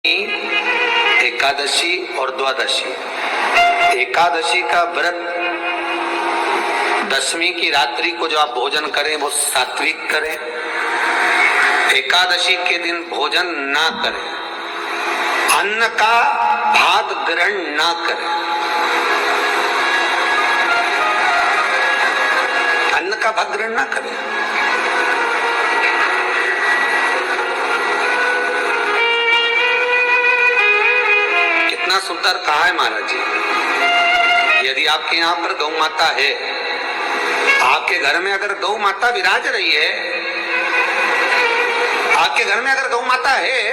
एकादशी और द्वादशी। एकादशी का व्रत दशमी की रात्रि को जो आप भोजन करें वो सात्विक करें। एकादशी के दिन भोजन ना करें, अन्न का भाग ग्रहण ना करें। अन्न का भाग ग्रहण ना करें। कितना सुंदर कहा है महाराज जी। यदि आपके यहाँ पर गौ माता है, आपके घर में अगर गौ माता विराज रही है, आपके घर में अगर गौ माता है,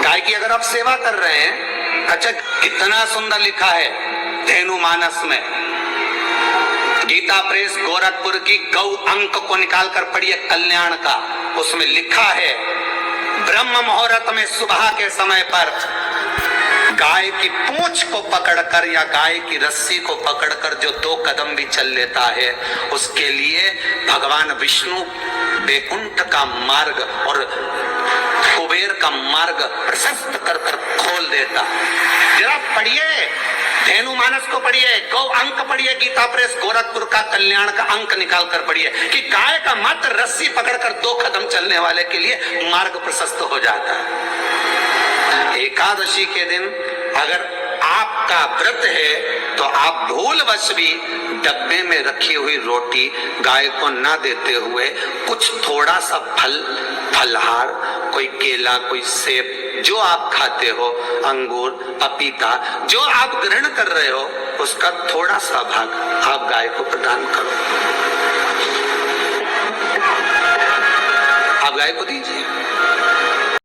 गाय की अगर आप सेवा कर रहे हैं, अच्छा कितना सुंदर लिखा है धेनु मानस में। गीता प्रेस गोरखपुर की गौ अंक को निकालकर पढ़िए कल्याण का, उसमें लिखा है ब्रह्म मुहूर्त में सुबह के समय पर गाय की पूंछ को पकड़कर या गाय की रस्सी को पकड़कर जो 2 कदम भी चल लेता है, उसके लिए भगवान विष्णु वैकुंठ का मार्ग और कुबेर का मार्ग प्रशस्त कर कर खोल देता। जरा पढ़िए धेनु मानस को, पढ़िए गौ अंक, पढ़िए गीता प्रेस गोरखपुर का कल्याण का अंक निकाल कर पढ़िए कि गाय का मात्र रस्सी पकड़कर 2 कदम चलने वाले के लिए मार्ग प्रशस्त हो जाता है। एकादशी के दिन अगर आपका व्रत है तो आप भूलवश भी डब्बे में रखी हुई रोटी गाय को ना देते हुए कुछ थोड़ा सा फलहार, कोई केला, कोई सेब, जो आप खाते हो, अंगूर, पपीता, जो आप ग्रहण कर रहे हो, उसका थोड़ा सा भाग आप गाय को प्रदान करो। आप गाय को दीजिए।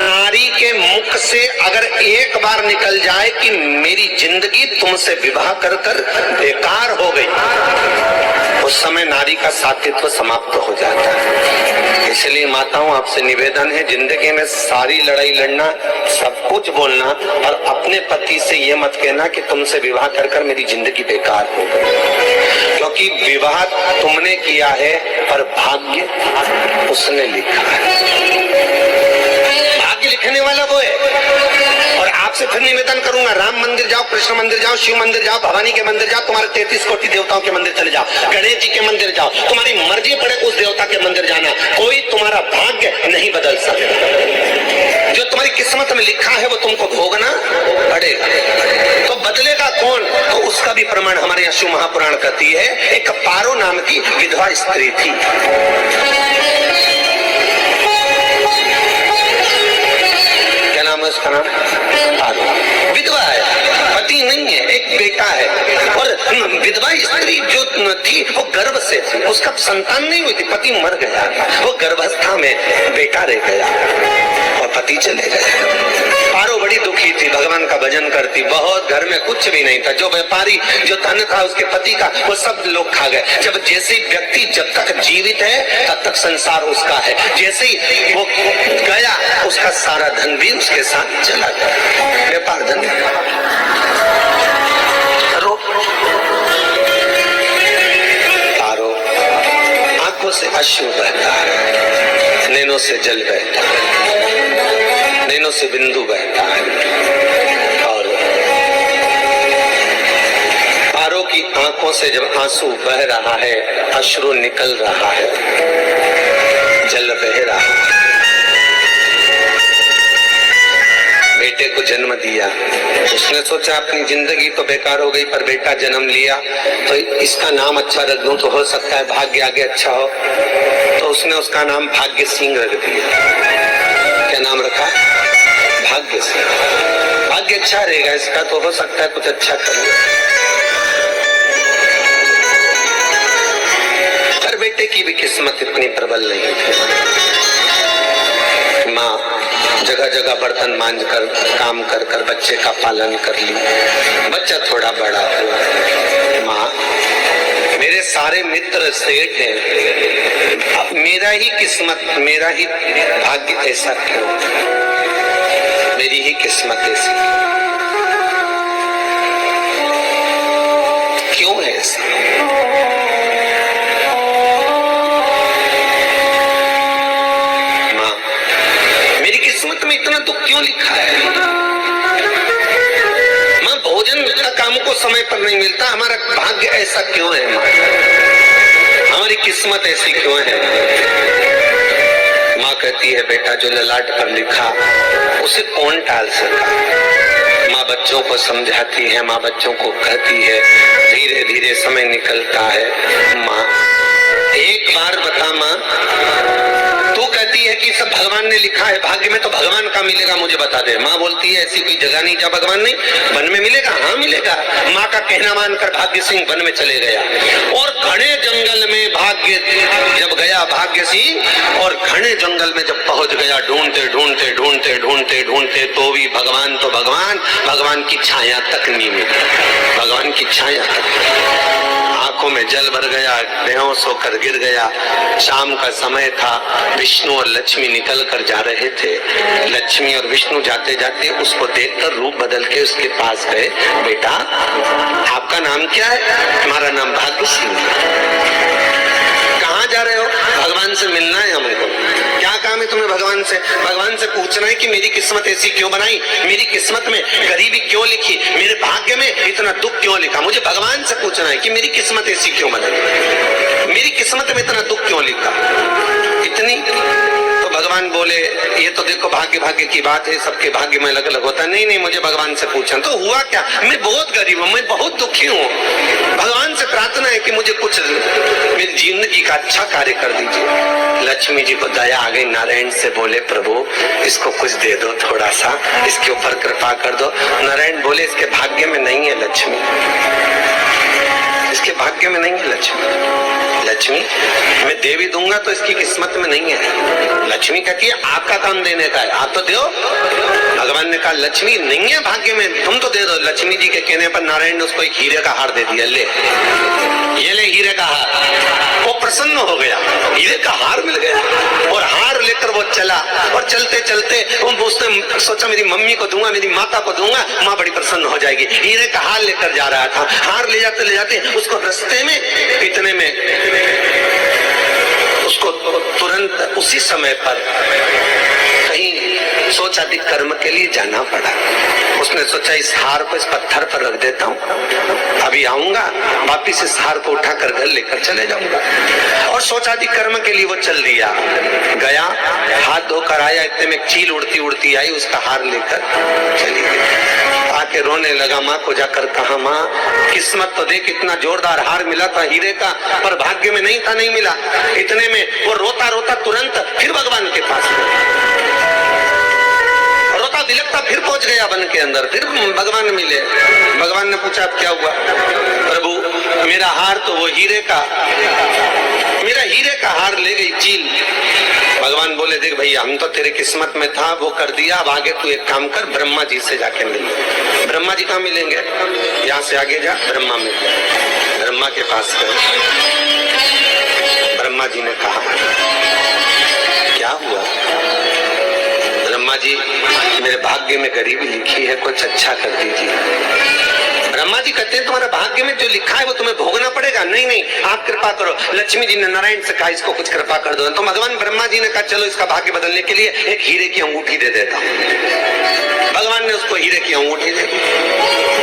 नारी के मुख से अगर एक बार निकल जाए कि मेरी जिंदगी तुमसे विवाह कर कर बेकार हो गई, उस समय नारी का साथित्व समाप्त हो जाता है। इसलिए माताओं, आपसे निवेदन है, जिंदगी में सारी लड़ाई लड़ना, सब कुछ बोलना, और अपने पति से ये मत कहना कि तुमसे विवाह कर कर मेरी जिंदगी बेकार हो गई, क्योंकि विवाह तुमने किया है पर भाग्य उसने लिखा है। लिखने वाला वो है। और आपसे फिर निवेदन करूंगा, राम मंदिर जाओ, कृष्ण मंदिर जाओ, शिव मंदिर जाओ, भवानी के मंदिर जाओ, तुम्हारे 33 कोटि देवताओं के मंदिर चले जाओ, गणेश जी के मंदिर जाओ, तुम्हारी मर्जी पड़े उस देवता के मंदिर जाना, कोई तुम्हारा भाग्य नहीं बदल सकता। जो तुम्हारी किस्मत में लिखा है वो तुमको भोगना पड़ेगा। तो बदलेगा कौन? तो उसका भी प्रमाण हमारे यहाँ शिव महापुराण कहती है। एक पारो नाम की विधवा स्त्री थी। उसका नाम पारो, विधवा है, पति नहीं है, एक बेटा है। और विधवा स्त्री जो थी वो गर्भ से थी, उसका संतान नहीं हुई थी, पति मर गया, वो गर्भावस्था में बेटा रह गया और पति चले गए। पारो बड़ी दुखी थी, भगवान का भजन करती, बहुत, घर में कुछ भी नहीं था। जो व्यापारी, जो धन था उसके पति का, वो सब लोग खा गए। जब जैसे व्यक्ति जब तक जीवित है तब तक संसार उसका है, जैसे ही वो गया उसका सारा धन भी उसके साथ चला गया। व्यापार धन पारो आंखों से अश्रु बहता है, नैनों से जल बहता है, नैनों से बिंदु बहता है, और पारो की आंखों से जब आंसू बह रहा है, अश्रु निकल रहा है, जल बह रहा है। बेटे को जन्म दिया, उसने सोचा अपनी जिंदगी तो बेकार हो गई, पर बेटा जन्म लिया तो इसका नाम अच्छा रख दूं तो हो सकता है भाग्य आगे अच्छा हो। तो उसने उसका नाम भाग्य सिंह रख दिया। क्या नाम रखा? भाग्य सिंह। भाग्य अच्छा रहेगा इसका, तो हो सकता है कुछ अच्छा करेगा। पर बेटे की भी किस्मत इतनी प्रबल नहीं थी। माँ जगह जगह बर्तन मांझ कर, काम कर कर बच्चे का पालन कर ली। बच्चा थोड़ा बड़ा हुआ। माँ, मेरे सारे मित्र सेठ हैं, अब मेरा ही किस्मत, मेरा ही भाग्य ऐसा क्यों? मेरी ही किस्मत ऐसी क्यों है? ऐसा किस्मत में इतना दुख क्यों लिखा है? समय पर नहीं मिलता। हमारा भाग्य ऐसा क्यों है माँ? हमारी किस्मत ऐसी क्यों है? माँ कहती है बेटा जो ललाट पर लिखा उसे कौन टाल सका। माँ बच्चों को समझाती है, माँ बच्चों को कहती है, धीरे धीरे समय निकलता है। माँ एक बार बता माँ, तू कहती है कि सब भगवान ने लिखा है, भाग्य में तो भगवान का मिलेगा, मुझे बता दे। माँ बोलती है ऐसी कोई जगह नहीं जहाँ भगवान नहीं, वन में मिलेगा। हाँ मिलेगा। माँ का कहना मानकर भाग्य सिंह वन में चले गया और घने जंगल में भाग्य जब गया, भाग्य सिंह और घने जंगल में जब पहुंच गया, ढूंढते ढूंढते ढूंढते ढूंढते ढूंढते तो भी भगवान तो भगवान की छाया तक नहीं मिली। भगवान की छाया तक, आंखों में जल भर गया, बेहोश होकर गिर गया। शाम का समय था, विष्णु और लक्ष्मी निकल कर जा रहे थे। लक्ष्मी और विष्णु जाते जाते उसको देखकर रूप बदल के उसके पास गए। बेटा आपका नाम क्या है? हमारा नाम भाग्य सिंह है। कहाँ जा रहे हो? भगवान से मिलना है हमको। क्या काम है तुम्हें भगवान से? भगवान से पूछना है कि मेरी किस्मत ऐसी क्यों बनाई, मेरी किस्मत में गरीबी क्यों लिखी, मेरे भाग्य में इतना दुख क्यों लिखा। मुझे भगवान से पूछना है कि मेरी किस्मत ऐसी क्यों बनाई, मेरी किस्मत में इतना दुख क्यों लिखा, इतनी। तो भगवान बोले ये तो देखो भाग्य भाग्य की बात है, सबके भाग्य में अलग अलग होता है। नहीं नहीं, मुझे भगवान से पूछना। तो हुआ क्या? मैं बहुत गरीब हूँ, मैं बहुत दुखी हूँ। भगवान से प्रार्थना है कि मुझे कुछ मेरी जिंदगी का अच्छा कार्य कर दीजिए। लक्ष्मी जी को दया आ गई, नारायण से बोले प्रभु इसको कुछ दे दो, थोड़ा सा इसके ऊपर कृपा कर दो। नारायण बोले इसके भाग्य में नहीं है लक्ष्मी, इसके भाग्य में नहीं है लक्ष्मी, मैं देवी दूंगा तो इसकी किस्मत में नहीं है। लक्ष्मी कहती है आपका काम देने का है, आप तो दो। भगवान ने कहा लक्ष्मी नहीं है भाग्य में, तुम तो दे दो। लक्ष्मी जी के कहने पर नारायण ने उसको एक हीरे का हार दे दिया। ले ये ले हीरे का हार। वो प्रसन्न हो गया, हीरे का हार मिल गया और हार लेकर वो चला। और चलते चलते उसने सोचा मेरी मम्मी को दूंगा, मेरी माता को दूंगा, माँ बड़ी प्रसन्न हो जाएगी। हीरे का हार लेकर जा रहा था। हार ले जाते उसको रास्ते में इतने में उसको तुरंत उसी समय पर कहीं सोचाधिक कर्म के लिए जाना पड़ा। उसने सोचा इस हार को इस पत्थर पर रख देता हूँ, अभी आऊंगा वापिस इस हार को उठाकर घर लेकर चले जाऊंगा। और सोचाधिक कर्म के लिए वो चल दिया। गया, हाथ धोकर आया, इतने में चील उड़ती उड़ती आई, उसका हार लेकर चली गई। आके रोने लगा। माँ को जाकर कहा माँ किस्मत तो देख, इतना जोरदार हार मिला था हीरे का, पर भाग्य में नहीं था, नहीं मिला। इतने में वो रोता रोता तुरंत फिर भगवान के पास गया। रोता बिलखता फिर पहुंच गया वन के अंदर, फिर भगवान मिले। भगवान ने पूछा अब क्या हुआ? प्रभु मेरा हार तो वो हीरे का, मेरा हीरे का हार ले गई चील। भगवान बोले देख भैया हम तो तेरे किस्मत में था, वो कर दिया, अब आगे तू एक काम कर, ब्रह्मा जी से जाके मिल। ब्रह्मा जी कहाँ मिलेंगे? यहाँ से आगे जा, ब्रह्मा मिल। ब्रह्मा के पास गए। ब्रह्मा जी ने कहा क्या हुआ? ब्रह्मा जी मेरे भाग्य में गरीबी लिखी है, कुछ अच्छा कर दीजिए। ब्रह्मा जी कहते हैं तुम्हारा भाग्य में जो लिखा है वो तुम्हें भोगना पड़ेगा। नहीं नहीं आप कृपा करो। लक्ष्मी जी ने नारायण से कहा इसको कुछ कृपा कर दो। तो भगवान ब्रह्मा जी ने कहा चलो इसका भाग्य बदलने के लिए एक हीरे की अंगूठी दे देता हूँ। भगवान ने उसको हीरे की अंगूठी दे दी।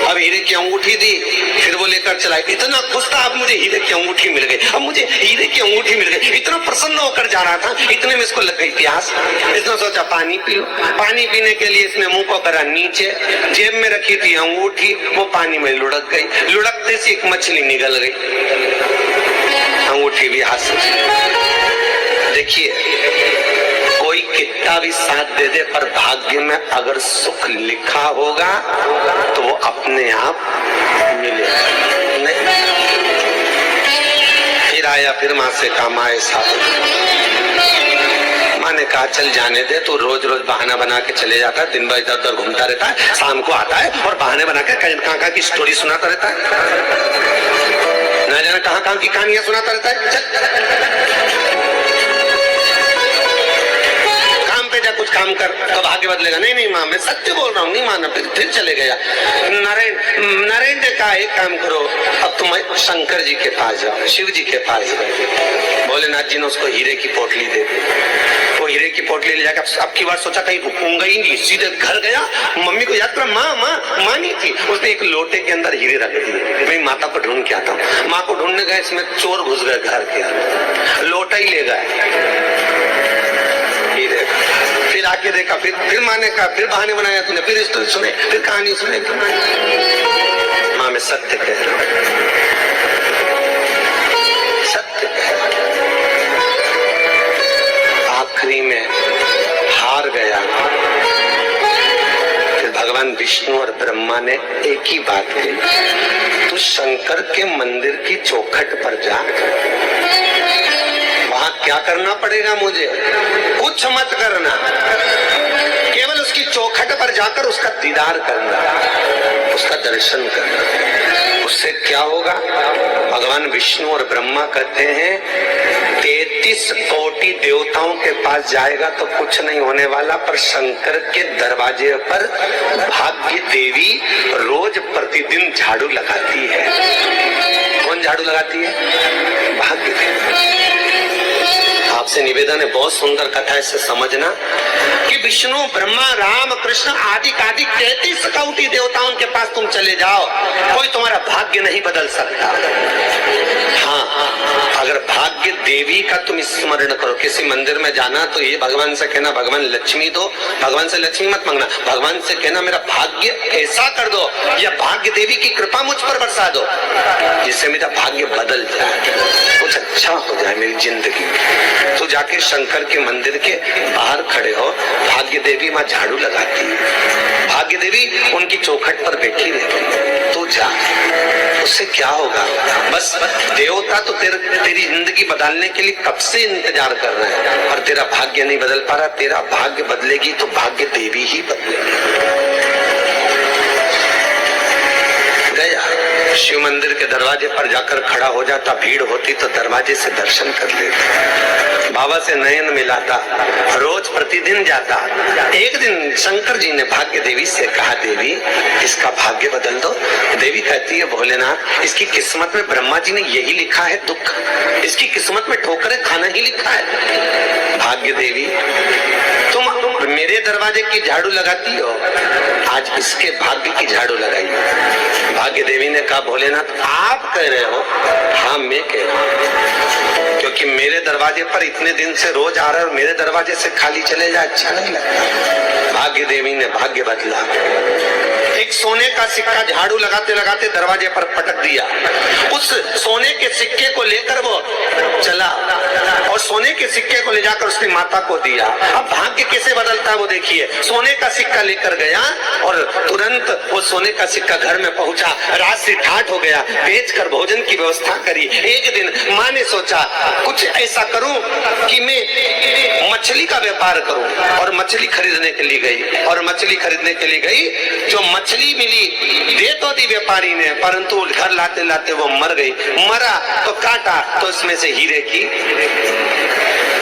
अब हीरे की अंगूठी दी, फिर वो लेकर चला। इतना खुश था, अब मुझे हीरे की अंगूठी मिल गई, अब मुझे हीरे की अंगूठी मिल गई। इतना प्रसन्न होकर जा रहा था, इतने में इसको लग गई प्यास। इसने सोचा पानी पी लो। पानी पीने के लिए इसने मुंह को करा नीचे, जेब में रखी थी अंगूठी, वो पानी में लुढ़क गई। लुढ़कते से एक मछली निकल गई, अंगूठी भी हाथ से। देखिए कोई कितना भी साथ दे दे, पर भाग्य में अगर सुख लिखा होगा तो वो अपने आप मिलेगा। नहीं फिर आया, फिर माँ से कहा माँ ऐसा। माँ ने कहा चल जाने दे, तू रोज रोज बहाना बना के चले जाता है, दिन भर इधर उधर घूमता रहता है, शाम को आता है और बहाने बना के कहाँ की स्टोरी सुनाता रहता है, न जाने कहाँ की कहानियां सुनाता रहता है। चल पे जा, कुछ काम कर तो भाग्य बदलेगा। नहीं नहीं माँ, मैं सत्य बोल रहा हूँ, नहीं माना। फिर चले गया। नारायण ने कहा एक काम करो, अब तुम शंकर जी के पास जाओ, शिव जी के पास जाओ। भोलेनाथ जी ने उसको हीरे की पोटली दे दी। वो हीरे की पोटली ले जाकर अब की बार सोचा कहीं रुकूंगा ही नहीं, सीधे घर गया। मम्मी को याद करा, माँ नहीं थी। उसने एक लोटे के अंदर हीरे रख दिए। मैं माता को ढूंढ के आता हूँ। माँ को ढूंढने गए, इसमें चोर घुस गए घर के अंदर, लोटा ही ले गए हीरे। फिर आके देखा, फिर माँ ने कहा, फिर बहाने बनाया तूने, फिर स्टोरी सुने, फिर कहानी सुने। माँ मैं सत्य कह रहा हूँ, सत्य कह रहा हूं। आखिरी में हार गया। फिर भगवान विष्णु और ब्रह्मा ने एक ही बात कही, तू शंकर के मंदिर की चौखट पर जा। वहां क्या करना पड़ेगा मुझे? कुछ मत करना, केवल उसकी चौखट पर जाकर उसका दीदार करना, उसका दर्शन करना। उससे क्या होगा? भगवान विष्णु और ब्रह्मा कहते हैं 33 कोटि देवताओं के पास जाएगा तो कुछ नहीं होने वाला, पर शंकर के दरवाजे पर भाग्य देवी रोज प्रतिदिन झाड़ू लगाती है। कौन झाड़ू लगाती है? भाग्य देवी। आपसे निवेदन है, बहुत सुंदर कथा है, इससे समझना कि विष्णु ब्रह्मा राम कृष्ण आदि 33 कोटि देवताओं के पास तुम चले जाओ, कोई तुम्हारा भाग्य नहीं बदल सकता। हाँ, अगर भाग्य देवी का तुम स्मरण करो, किसी मंदिर में जाना तो ये भगवान से कहना भगवान लक्ष्मी दो, भगवान से लक्ष्मी मत मांगना, भगवान से कहना मेरा भाग्य ऐसा कर दो, या भाग्य देवी की कृपा मुझ पर बरसा दो जिससे मेरा भाग्य बदल जाए, कुछ अच्छा हो जाए मेरी जिंदगी। तो जाके शंकर के मंदिर के बाहर खड़े हो, भाग्य देवी माँ झाड़ू लगाती है, भाग्य देवी उनकी चौखट पर बैठी रहती, तू जा। उससे क्या होगा? बस देवता तो तेरी जिंदगी बदलने के लिए कब से इंतजार कर रहे हैं, और तेरा भाग्य नहीं बदल पा रहा। तेरा भाग्य बदलेगी तो भाग्य देवी ही बदलेगी। गया शिव मंदिर के दरवाजे पर जाकर खड़ा हो जाता, भीड़ होती तो दरवाजे से दर्शन कर लेता, बाबा से नयन मिलाता, रोज प्रतिदिन जाता। एक दिन शंकर जी ने भाग्य देवी से कहा, देवी इसका भाग्य बदल दो। देवी कहती है, भोलेनाथ इसकी किस्मत में ब्रह्मा जी ने यही लिखा है दुख, इसकी किस्मत में ठोकरें खाना ही लिखा है। भाग्य देवी तुम मेरे दरवाजे की झाड़ू लगाती हो, आज इसके भाग्य की झाड़ू लगाई। भाग्य देवी ने कहा, भोलेनाथ आप कह रहे हो? हाँ मैं कह रहा हूँ, क्योंकि मेरे दरवाजे पर इतने दिन से रोज आ रहे और मेरे दरवाजे से खाली चले जाए अच्छा नहीं लगता। भाग्य देवी ने भाग्य बदला। एक सोने का सिक्का झाड़ू लगाते लगाते दरवाजे पर पटक दिया। उस सोने के सिक्के को लेकर वो चला और सोने के सिक्के को ले जाकर उसने माता को दिया। अब भाग्य कैसे बदलता है वो देखिए। सोने का सिक्का लेकर गया और तुरंत वो सोने का सिक्का घर में पहुंचा। रात से ठाठ हो गया, बेचकर भोजन की व्यवस्था करी। एक दिन माँ ने सोचा कुछ ऐसा करूं कि मैं मछली का व्यापार करूं, और मछली खरीदने के लिए गई। और मछली खरीदने के लिए गई, जो मछली मिली दे तो दी व्यापारी ने, परंतु घर लाते लाते वो मर गई। मरा तो काटा तो इसमें से हीरे की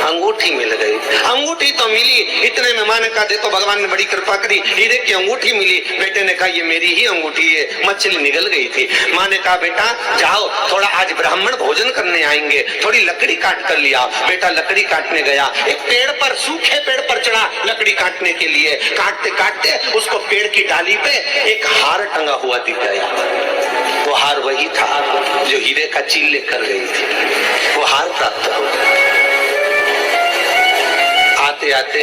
अंगूठी मिल गई। अंगूठी तो मिली, इतने में माँ ने कहा देखो भगवान ने बड़ी कृपा करी, हीरे की अंगूठी मिली। बेटे ने कहा ये मेरी ही अंगूठी है। मछली निगल गई थी। माँ ने कहा बेटा जाओ, थोड़ा आज ब्राह्मण भोजन करने आएंगे, थोड़ी लकड़ी काट कर लिया। बेटा लकड़ी काटने गया, एक पेड़ पर, सूखे पेड़ पर चढ़ा लकड़ी काटने के लिए। काटते काटते उसको पेड़ की डाली पे एक हार टंगा हुआ दिख गया। वो हार वही था जो हीरे का चील लेकर गई थी। वो हार प्राप्त हो गया। आते आते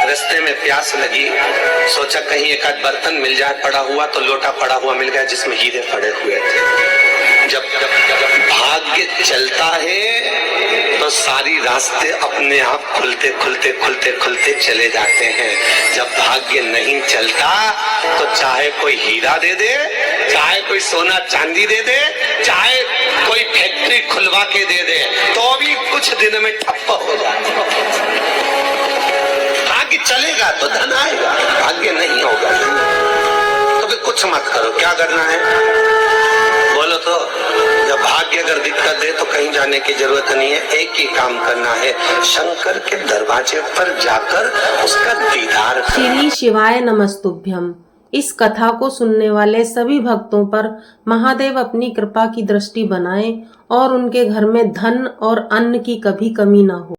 रास्ते में प्यास लगी, सोचा कहीं एक आध बर्तन मिल जाए पड़ा हुआ, तो लोटा पड़ा हुआ मिल गया जिसमें हीरे पड़े हुए थे। जब भाग्य चलता है तो सारी रास्ते अपने आप खुलते खुलते खुलते खुलते चले जाते हैं। जब भाग्य नहीं चलता तो चाहे कोई हीरा दे दे, चाहे कोई सोना चांदी दे दे, चाहे कोई फैक्ट्री खुलवा के दे दे, तो भी कुछ दिन में ठप्प हो जाए। भाग्य चलेगा तो धन आएगा, भाग्य नहीं होगा तो फिर कुछ मत करो। क्या करना है? बोलो तो जब भाग्य अगर दिक्कत दे तो कहीं जाने की जरूरत नहीं है, एक ही काम करना है, शंकर के दरवाजे पर जाकर उसका दीदार करना। श्री शिवाय नमस्तुभ्यम। इस कथा को सुनने वाले सभी भक्तों पर महादेव अपनी कृपा की दृष्टि बनाएं और उनके घर में धन और अन्न की कभी कमी ना हो।